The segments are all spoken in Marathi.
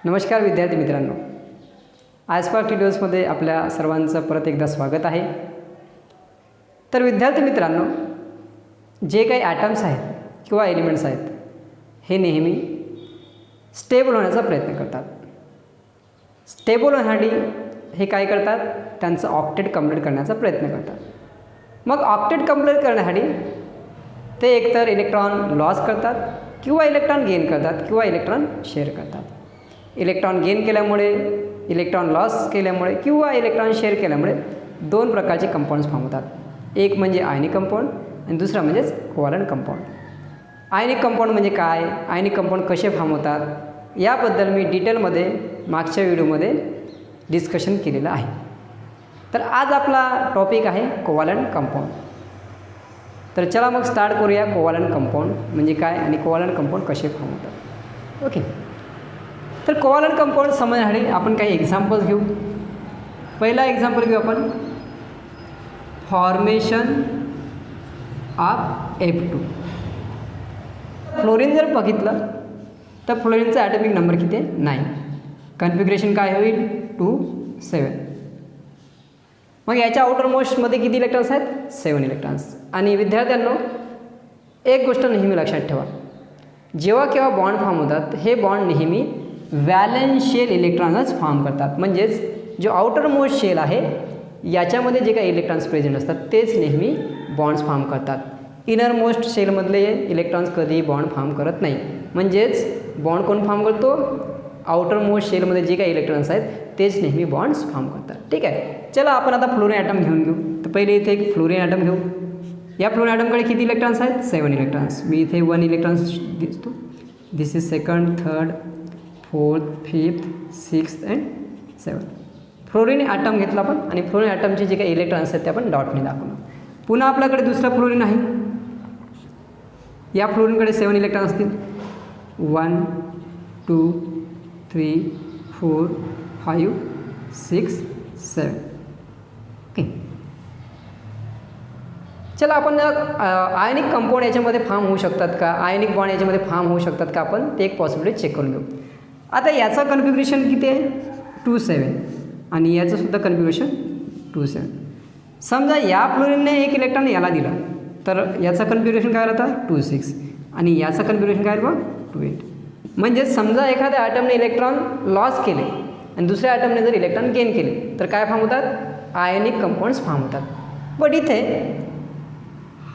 नमस्कार विद्यार्थी मित्रांनो, iSparkTutorials आपल्या सर्वांचं परत एकदा स्वागत आहे। तर विद्यार्थी मित्रांनो, जे काही ॲटम्स आहेत किंवा एलिमेंट्स आहेत हे नेहमी स्टेबल होण्याचा प्रयत्न करतात। स्टेबल होण्यासाठी हे काय करतात, त्यांचं ऑक्टेट कंप्लीट करण्याचा प्रयत्न करतात। मग ऑक्टेट कंप्लीट करण्यासाठी ते एकतर इलेक्ट्रॉन लॉस करतात किंवा इलेक्ट्रॉन गेन करतात किंवा इलेक्ट्रॉन शेअर करतात। इलेक्ट्रॉन गेन केल्यामुळे, इलेक्ट्रॉन लॉस केल्यामुळे किंवा इलेक्ट्रॉन शेअर केल्यामुळे दोन प्रकारचे कंपाऊंड्स फॉर्म होतात। एक म्हणजे आयनिक कंपाऊंड आणि दुसरा म्हणजेच कोव्हॅलेंट कंपाऊंड। आयनिक कंपाऊंड म्हणजे काय, आयनिक कंपाऊंड कसे फॉर्म होतात, याबद्दल मी डिटेलमध्ये मागच्या व्हिडिओमध्ये डिस्कशन केलेलं आहे। तर आज आपला टॉपिक आहे कोव्हॅलेंट कंपाऊंड। तर चला मग स्टार्ट करूया। कोव्हॅलेंट कंपाऊंड म्हणजे काय आणि कोव्हॅलेंट कंपाऊंड कसे फॉर्म होतात। ओके, तर कोव्हॅलेंट कंपाऊंड समजण्यासाठी आपण काही एक्झाम्पल्स घेऊ। पहिला एक्झाम्पल घेऊ आपण, फॉर्मेशन ऑफ F2। फ्लोरीन जर बघितलं तर फ्लोरीनचा ॲटॉमिक नंबर किती आहे, 9। कन्फिग्रेशन काय होईल, 2 7। मग याच्या आउटर मोस्टमध्ये किती इलेक्ट्रॉन्स आहेत, 7 इलेक्ट्रॉन्स। आणि विद्यार्थ्यांनो, एक गोष्ट नेहमी लक्षात ठेवा, जेव्हा केव्हा बॉन्ड फॉर्म होतात हे बॉन्ड नेहमी व्हॅलेन्शियल इलेक्ट्रॉनच फॉर्म करतात। म्हणजेच जो आउटर मोस्ट शेल आहे याच्यामध्ये जे काही इलेक्ट्रॉन्स प्रेझेंट असतात तेच नेहमी बॉन्ड्स फॉर्म करतात। इनर मोस्ट शेलमधले इलेक्ट्रॉन्स कधी बॉन्ड फॉर्म करत नाही। म्हणजेच बॉन्ड कोण फॉर्म करतो, आउटर मोस्ट शेलमध्ये जे काही इलेक्ट्रॉन्स आहेत तेच नेहमी बॉन्ड्स फॉर्म करतात। ठीक आहे, चला आपण आता फ्लोरीन ॲटम घेऊन घेऊ। तर पहिले इथे एक फ्लोरीन ॲटम घेऊ। या फ्लोरीन ॲटमकडे किती इलेक्ट्रॉन्स आहेत, 7 इलेक्ट्रॉन्स। मी इथे 1 इलेक्ट्रॉन्स दिसतो। This is second, third, fourth, fifth, sixth and 7। Fluorine atom घेतला आपण आणि फ्लोरीन ॲटमचे जे काही इलेक्ट्रॉन्स आहेत ते आपण डॉटने दाखवलं। पुन्हा आपल्याकडे दुसरा फ्लोरीन आहे। या फ्लोरीनकडे 7 इलेक्ट्रॉन असतील, 1 2 3 4 5 6 7। ओके, चला आपण आयनिक कंपाऊंड याच्यामध्ये फॉर्म होऊ शकतात का, आयनिक बॉन्ड याच्यामध्ये फॉर्म होऊ शकतात का, आपण ते एक पॉसिबिलिटी चेक करून घेऊ। आता याचं कन्फिग्रेशन किती आहे, 2 7 आणि याचं सुद्धा कन्फिग्रेशन 2 7। समजा या फ्लोरीनने एक इलेक्ट्रॉन याला दिला तर याचं कन्फिग्रेशन काय राहतं, 2 6 आणि याचं कन्फिग्रेशन काय राहतं, 2 8। म्हणजे समजा एखाद्या ॲटमने इलेक्ट्रॉन लॉस केले आणि दुसऱ्या ॲटमने जर इलेक्ट्रॉन गेन केले तर काय फॉर्म होतात, आयनिक कंपाऊंड्स फॉर्म होतात। बट इथे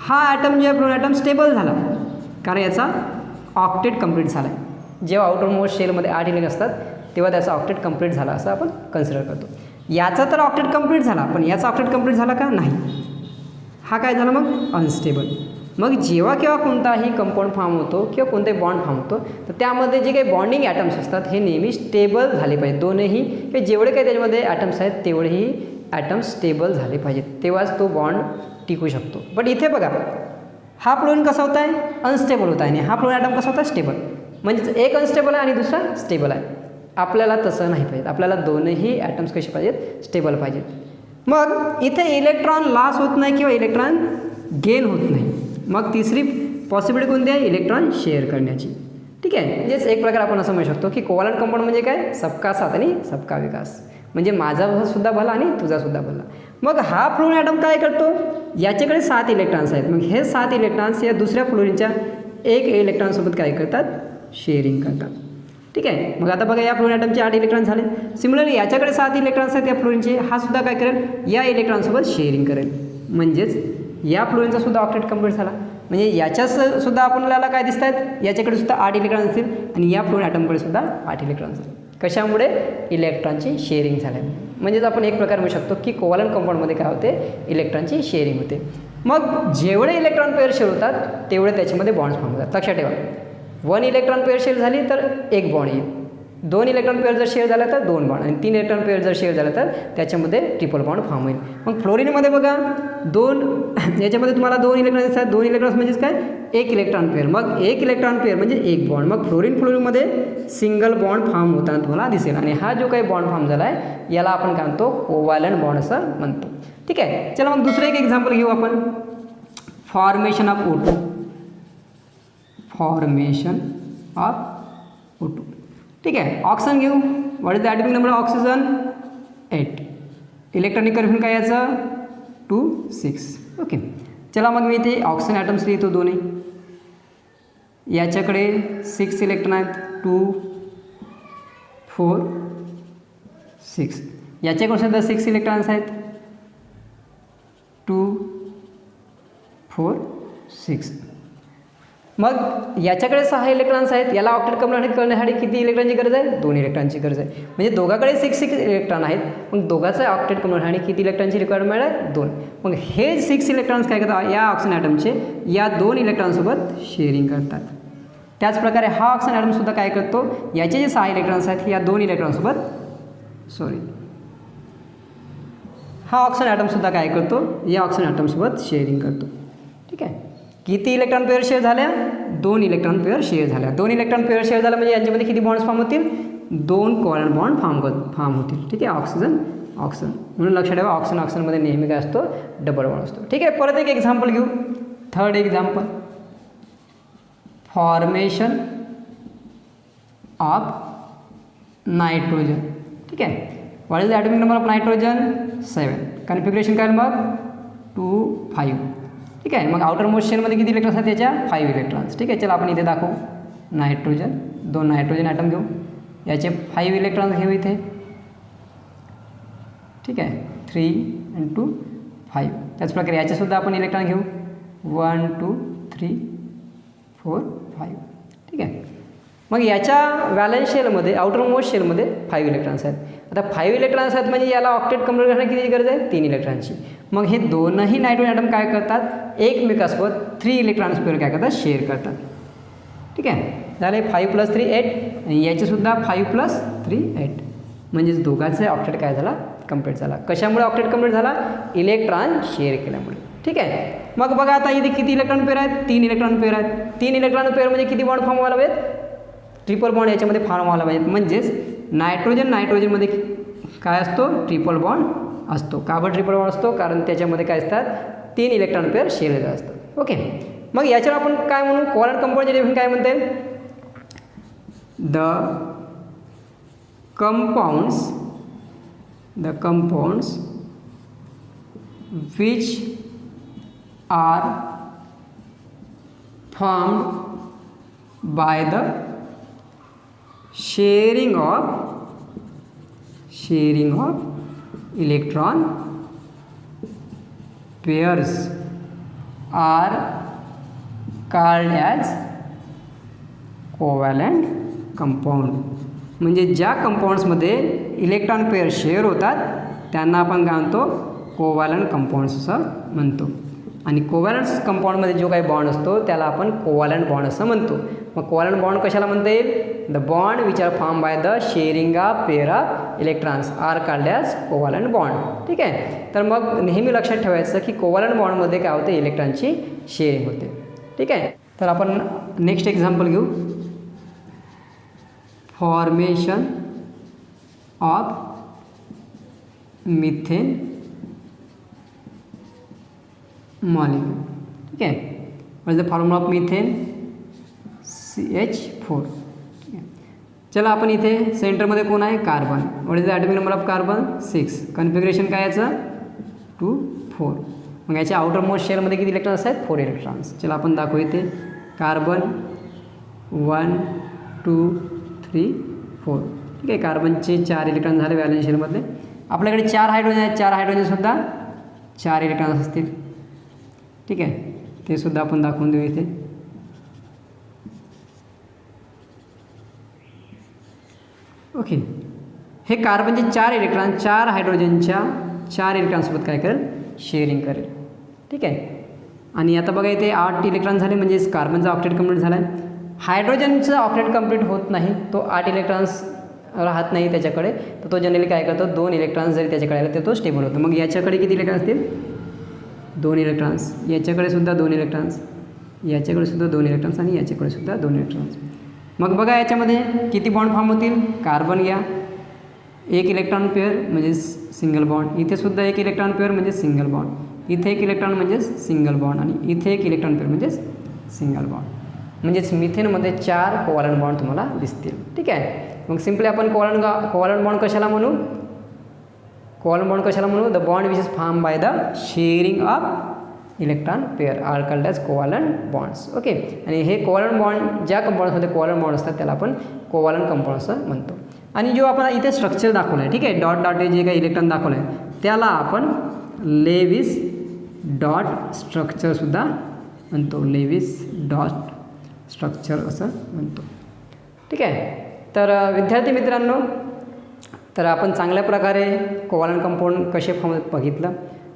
हा ॲटम जे फ्लोरीन ॲटम स्टेबल झाला कारण याचा ऑक्टेट कंप्लीट झाला आहे। जेव्हा आउटर मोस्ट शेलमध्ये 8 इलेक्ट्रॉन असतात तेव्हा त्याचा ऑक्टेट कंप्लीट झाला असं आपण कन्सिडर करतो। याचा तर ऑक्टेट कंप्लीट झाला पण याचा ऑक्टेट कंप्लीट झाला का, नाही। हा काय झाला मग, अनस्टेबल। मग जेव्हा केव्हा कोणताही कंपाऊंड फॉर्म होतो किंवा कोणताही बॉन्ड फॉर्म होतो तर त्यामध्ये जे काही बॉन्डिंग ॲटम्स असतात हे नेहमी स्टेबल झाले पाहिजे। दोन्ही किंवा जेवढे काही त्याच्यामध्ये ॲटम्स आहेत तेवढेही ॲटम्स स्टेबल झाले पाहिजेत, तेव्हाच तो बॉन्ड टिकू शकतो। बट इथे बघा, हा फ्लोरीन कसा होत आहे, अनस्टेबल होत आहे आणि हा फ्लोरीन ॲटम कसा होता, स्टेबल। म्हणजेच एक अनस्टेबल आहे आणि दुसरा स्टेबल आहे। आपल्याला तसं नाही पाहिजे, आपल्याला दोनही ॲटम्स कसे पाहिजेत, स्टेबल पाहिजेत। मग इथे इलेक्ट्रॉन लॉस होत नाही किंवा इलेक्ट्रॉन गेन होत नाही। मग तिसरी पॉसिबिलिटी कोणती आहे, इलेक्ट्रॉन शेअर करण्याची। ठीक आहे, म्हणजेच एक प्रकार आपण असं म्हणू शकतो की कोव्हॅलेंट कंपाऊंड म्हणजे काय, सबका साथ आणि सबका विकास। म्हणजे माझा सुद्धा भला आणि तुझा सुद्धा भला। मग हा फ्लोरीन ॲटम काय करतो, याच्याकडे 7 इलेक्ट्रॉन्स आहेत। मग हे 7 इलेक्ट्रॉन्स या दुसऱ्या फ्लोरीनच्या 1 इलेक्ट्रॉनसोबत काय करतात, शेअरिंग करतात। ठीक आहे, मग आता बघा या फ्लोरीन ॲटमचे 8 इलेक्ट्रॉन झाले। सिमिलरली याच्याकडे 7 इलेक्ट्रॉन्स आहेत या फ्लोरीनचे, हा सुद्धा काय करेल, या इलेक्ट्रॉनसोबत शेअरिंग करेल। म्हणजेच या फ्लोरीनचा सुद्धा ऑक्टेट कंप्लीट झाला। म्हणजे याच्यात सुद्धा आपल्याला काय दिसत आहेत, याच्याकडे सुद्धा 8 इलेक्ट्रॉन असतील आणि या फ्लोरीन ॲटमकडे सुद्धा 8 इलेक्ट्रॉन्स असतील। कशामुळे, इलेक्ट्रॉनची शेअरिंग झाल्यामुळे। म्हणजेच आपण एक प्रकार म्हणू शकतो की कोव्हॅलेंट कंपाऊंडमध्ये काय होते, इलेक्ट्रॉनची शेअरिंग होते। मग जेवढे इलेक्ट्रॉन पेअर शेअर होतात तेवढे त्याच्यामध्ये बॉन्ड्स फॉर्म होतात। लक्षात ठेवा, 1 इलेक्ट्रॉन पेअर शेअर झाली तर 1 बॉन्ड येईल, 2 इलेक्ट्रॉन पेअर जर शेअर झाला तर 2 बॉन्ड आणि 3 इलेक्ट्रॉन पेअर जर शेअर झाला तर त्याच्यामध्ये ट्रिपल बॉन्ड फॉर्म होईल। मग फ्लोरीनमध्ये बघा, याच्यामध्ये तुम्हाला 2 इलेक्ट्रॉन असतात। 2 इलेक्ट्रॉन्स म्हणजेच काय, 1 इलेक्ट्रॉन पेअर। मग 1 इलेक्ट्रॉन पेअर म्हणजे 1 बॉन्ड। मग फ्लोरीनमध्ये सिंगल बॉन्ड फॉर्म होताना तुम्हाला दिसेल आणि हा जो काही बॉन्ड फॉर्म झाला आहे याला आपण काय म्हणतो, कोव्हॅलेंट बॉन्ड असं म्हणतो। ठीक आहे, चला मग दुसरं एक एक्झाम्पल घेऊ आपण, formation of O2। Formation of O2 ठीक आहे. ऑक्सिजन घेऊ. What is the atomic number of oxygen? 8. Electronic confirmation काय याचं? 2 6. ओके. चला मग मी इथे ऑक्सिजन ॲटम्स लिहितो दोन्ही. याच्याकडे 6 इलेक्ट्रॉन आहेत. 2 4 6. याच्याकडे सुद्धा 6 इलेक्ट्रॉन्स आहेत. 2 4 6. मग याच्याकडे 6 इलेक्ट्रॉन्स आहेत. याला ऑक्टेट कंप्लीट करण्यासाठी किती इलेक्ट्रॉनची गरज आहे? 2 इलेक्ट्रॉनची गरज आहे. म्हणजे दोघाकडे 6 इलेक्ट्रॉन आहेत. मग दोघाचं ऑक्टेट कंप्लीट करण्यासाठी किती इलेक्ट्रॉनची रिक्वायरमेंट आहे? 2. मग हे 6 इलेक्ट्रॉन्स काय करतात? या ऑक्सिजन ॲटमचे या 2 इलेक्ट्रॉनसोबत शेअरिंग करतात. त्याचप्रकारे हा ऑक्सिजन ॲटमसुद्धा काय करतो? याचे जे 6 इलेक्ट्रॉन्स आहेत या 2 इलेक्ट्रॉनसोबत हा ऑक्सिजन ॲटमसुद्धा काय करतो? या ऑक्सिजन ॲटमसोबत शेअरिंग करतो. ठीक आहे. किती इलेक्ट्रॉन पेअर शेअर झाल्या? 2 इलेक्ट्रॉन पेअर शेअर झाल्या. 2 इलेक्ट्रॉन पेअर शेअर झाला म्हणजे यांच्यामध्ये किती बॉन्ड्स फॉर्म होतील? 2 कोव्हॅलेंट बॉन्ड फॉर्म होतील. ठीक आहे. ऑक्सिजन म्हणून लक्षात ठेवा ऑक्सिजनमध्ये नेहमी काय असतो? डबल बॉन्ड असतो. ठीक आहे. परत एक एक्झाम्पल घेऊ. Third example, formation of nitrogen. ठीक आहे. What is the atomic number of nitrogen? 7. कन्फिग्युरेशन काय मग? 2 5. ठीक आहे. मग आउटर मोस्ट शेलमध्ये किती इलेक्ट्रॉन्स आहेत त्याच्या? 5 इलेक्ट्रॉन्स. ठीक आहे. चला आपण इथे दाखवू. नायट्रोजन 2 नायट्रोजन ॲटम घेऊ. याचे 5 इलेक्ट्रॉन्स घेऊ इथे. ठीक आहे. 3 and 2 5. त्याचप्रकारे याचेसुद्धा आपण इलेक्ट्रॉन घेऊ. 1 2 3 4 5. ठीक आहे. मग याच्या व्हॅलन्स शेलमध्ये आउटर मोस्ट शेलमध्ये 5 इलेक्ट्रॉन्स आहेत. आता 5 इलेक्ट्रॉन्स आहेत म्हणजे याला ऑक्टेट कंप्लीट करण्यासाठी किती गरज आहे? 3 इलेक्ट्रॉनची. मग हे दोनही नायट्रोजन ॲटम काय करतात? एकमेकासोबत 3 इलेक्ट्रॉन्स पेअर काय करतात? शेअर करतात. ठीक आहे. झाले 5 + 3 8 आणि याचेसुद्धा 5 + 3 8. म्हणजेच दोघांचा ऑक्टेट काय झाला? कंप्लीट झाला. कशामुळे ऑक्टेट कंप्लीट झाला? इलेक्ट्रॉन शेअर केल्यामुळे. ठीक आहे. मग बघा आता इथे किती इलेक्ट्रॉन पेअर आहेत? 3 इलेक्ट्रॉन पेअर आहेत. 3 इलेक्ट्रॉन पेअर म्हणजे किती बॉन्ड फॉर्म व्हायला पाहिजेत? ट्रिपल बॉन्ड याच्यामध्ये फॉर्म व्हायला पाहिजेत. म्हणजेच नायट्रोजनमध्ये काय असतो? ट्रिपल बॉन्ड असतो. का बरं ट्रिपल बॉन्ड असतो? कारण त्याच्यामध्ये काय असतात? 3 इलेक्ट्रॉन पेअर शेअर असतात. ओके. मग याच्यावर आपण काय म्हणू? कोव्हॅलेंट कंपाऊंडचे डेफिनेशन काय म्हणते? The compounds which are formed by the sharing of electron pairs are called as covalent compound. म्हणजे ज्या कंपाऊंड्समध्ये इलेक्ट्रॉन पेअर शेअर होतात त्यांना आपण काय म्हणतो? कोव्हॅलंट कंपाऊंड्स असं म्हणतो. आणि कोव्हॅलंट कंपाऊंडमध्ये जो काही बॉन्ड असतो त्याला आपण कोव्हॅलंट बॉन्ड असं म्हणतो. मग कोव्हॅलंट बॉन्ड कशाला म्हणता येईल? The bond which are form by the sharing of pair of electrons are called as covalent bond. ठीक आहे. तर मग नेहमी लक्षात ठेवायचं की कोव्हॅलंट बॉन्डमध्ये काय होते? इलेक्ट्रॉनची शेअरिंग होते. ठीक आहे. तर आपण नेक्स्ट एक्झाम्पल घेऊ. Formation of methane molecule. ठीक आहे. What is the formula of methane? CH4. ठीक आहे. चला आपण इथे सेंटरमध्ये कोण आहे? Carbon. What is the atomic number of carbon? 6. कन्फिग्युरेशन काय याचं? 2 4. मग याच्या आउटर मोस्ट शेलमध्ये किती इलेक्ट्रॉन्स आहेत? 4 इलेक्ट्रॉन्स. चला आपण दाखवू इथे. कार्बन 1 2 3 4. ठीक आहे. कार्बनचे 4 इलेक्ट्रॉन झाले व्हॅलन्स शेलमधले. आपल्याकडे 4 हायड्रोजन आहेत. 4 हायड्रोजनसुद्धा 4 इलेक्ट्रॉन्स असतील. ठीक आहे. ते सुद्धा आपण दाखवून देऊ इथे. ओके. हे कार्बनचे 4 इलेक्ट्रॉन 4 हायड्रोजनच्या 4 इलेक्ट्रॉनसोबत काय करेल? शेअरिंग करेल. ठीक आहे. आणि आता बघा इथे 8 इलेक्ट्रॉन झाले म्हणजेच कार्बनचा ऑक्टेट कंप्लीट झाला आहे. हायड्रोजनचा ऑक्टेट कंप्लीट होत नाही. तो 8 इलेक्ट्रॉन्स राहत नाही त्याच्याकडे. तर तो जनरली काय करतो? 2 इलेक्ट्रॉन्स जरी त्याच्याकडे आले तर तो स्टेबल होतो. मग याच्याकडे किती इलेक्ट्रॉन असतील? 2 इलेक्ट्रॉन्स. याच्याकडे सुद्धा 2 इलेक्ट्रॉन्स. याच्याकडे सुद्धा 2 इलेक्ट्रॉन्स आणि याच्याकडे सुद्धा 2 इलेक्ट्रॉन्स. मग बघा याच्यामध्ये किती बॉन्ड फॉर्म होतील? कार्बन घ्या 1 इलेक्ट्रॉन पेअर म्हणजे सिंगल बॉन्ड. इथे सुद्धा 1 इलेक्ट्रॉन पेअर म्हणजे सिंगल बॉन्ड. इथे 1 इलेक्ट्रॉन म्हणजेच सिंगल बॉन्ड आणि इथे 1 इलेक्ट्रॉन पेअर म्हणजेच सिंगल बॉन्ड. म्हणजेच मिथेनमध्ये 4 कोव्हॅलंट बॉन्ड तुम्हाला दिसतील. ठीक आहे. मग सिम्पली आपण कोव्हॅलंट बॉन्ड कशाला म्हणू, कोव्हॅलंट बॉन्ड कशाला म्हणू, the bond which is form by the sharing of electron pair are called as covalent bonds. Okay, आणि हे कोव्हॅलंट बॉन्ड ज्या कंपाऊंड्समध्ये कोव्हॅलंट बॉन्ड असतात त्याला आपण कोव्हॅलंट कंपाऊंड असं म्हणतो. आणि जो आपण इथे स्ट्रक्चर दाखवलं आहे, ठीक आहे, डॉट डॉट जे काही इलेक्ट्रॉन दाखवलं आहे त्याला आपण लेविस डॉट स्ट्रक्चरसुद्धा म्हणतो, लेविस डॉट स्ट्रक्चर असं म्हणतो. ठीक आहे, तर विद्यार्थी मित्रांनो, तर आपण चांगल्या प्रकारे कोव्हॅलंट कंपाऊंड कसे फॉर्म बघितलं.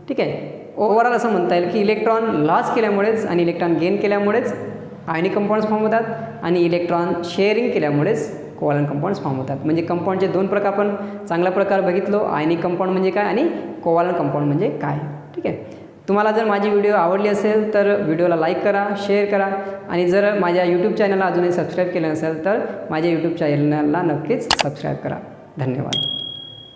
ठीक आहे, ओव्हरऑल असं म्हणता येईल की इलेक्ट्रॉन लॉस केल्यामुळेच आणि इलेक्ट्रॉन गेन केल्यामुळेच आयनिक कंपाऊंड्स फॉर्म होतात आणि इलेक्ट्रॉन शेअरिंग केल्यामुळेच कोव्हॅलंट कंपाऊंड्स फॉर्म होतात. म्हणजे कंपाऊंडचे दोन प्रकार आपण चांगल्या प्रकारे बघितलो, आयनिक कंपाऊंड म्हणजे काय आणि कोव्हॅलंट कंपाऊंड म्हणजे काय. ठीक आहे, तुम्हाला जर माझी व्हिडिओ आवडली असेल तर व्हिडिओला लाईक करा, शेअर करा आणि जर माझ्या यूट्यूब चॅनलला अजूनही सबस्क्राईब केलं नसेल तर माझ्या यूट्यूब चॅनलला नक्कीच सबस्क्राईब करा. धन्यवाद.